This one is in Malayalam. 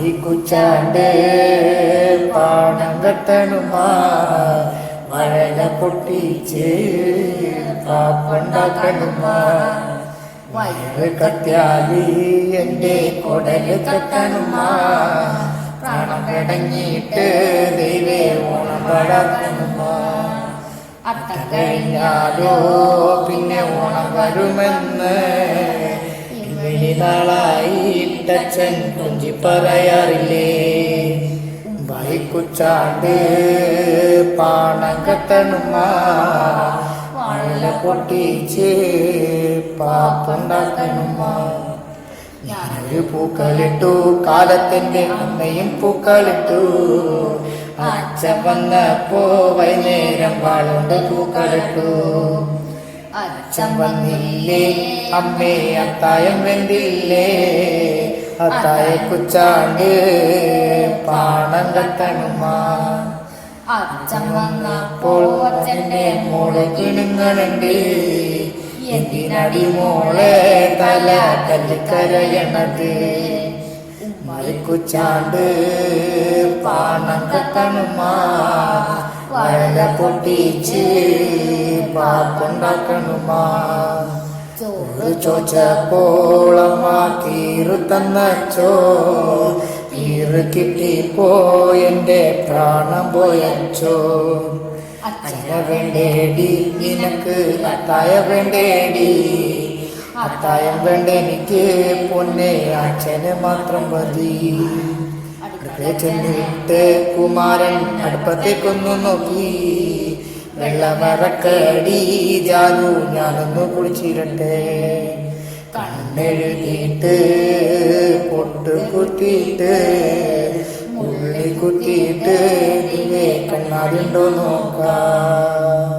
വൈകുച്ചാണ്ട് പാടം കെട്ടണുമാ മഴല പൊട്ടിച്ച് പാപ്പുണ്ടാക്കണുമാ വയറ് കത്തിയാലി എൻ്റെ കൊടല് കെട്ടണുമാ പ്രാണം കിടങ്ങിയിട്ട് ദൈവേ ഓണം പാടാക്കണുമാ അത്തം കഴിഞ്ഞാലോ പിന്നെ ഓണം വരുമെന്ന് നാളായിട്ടച്ഛൻ കുഞ്ചി പറയാറില്ലേ വൈകുച്ചാണ്ട് പാണം കെട്ടണുമാ വാഴല പൊട്ടിച്ച് പാപ്പുണ്ടാക്കണുമാ ഞാനൊരു പൂക്കളിട്ടു കാലത്തിന്റെ അമ്മയും പൂക്കളിട്ടു അച്ഛൻ വന്നപ്പോ വൈകുന്നേരം വാളുണ്ട് പൂക്കളിട്ടു അച്ഛൻ വന്നില്ലേ അമ്മേ അത്തായം വെന്തില്ലേ അത്തായ കുച്ചാണ്ട് പാണം കെട്ടണുമാ അച്ഛൻ വന്നപ്പോൾ അച്ഛൻ്റെ മോളെ കിണുങ്ങണുണ്ട് എന്തിനടി മോളെ തല കല്ലിക്കരയണത് മറിക്കുച്ചാണ്ട് പാണം കെട്ടണുമാ വഴല പൊട്ടിച്ച് പാപ്പുണ്ടാക്കണുമാ ചോറ് ചോച്ചപ്പോളമ്മ കീറ് തന്നച്ചോ കീറ് കിട്ടിപ്പോ എൻ്റെ പ്രാണം പോയച്ചോ അച്ഛന വേണ്ടേടി നിനക്ക് അത്തായ വേണ്ടേടി അത്തായം വേണ്ട എനിക്ക് പൊന്നെ അച്ഛന് മാത്രം മതി ചെന്നിട്ട് കുമാരൻ അടുപ്പത്തേക്കൊന്നു നോക്കി വെള്ളമറക്കടി ജാനു ഞാനൊന്നു കുളിച്ചിരട്ടെ കണ്ണെഴുതിയിട്ട് പൊട്ട് കുത്തിയിട്ട് ഉള്ളി കുത്തിയിട്ട് കണ്ണാടിണ്ടോ നോക്കാം.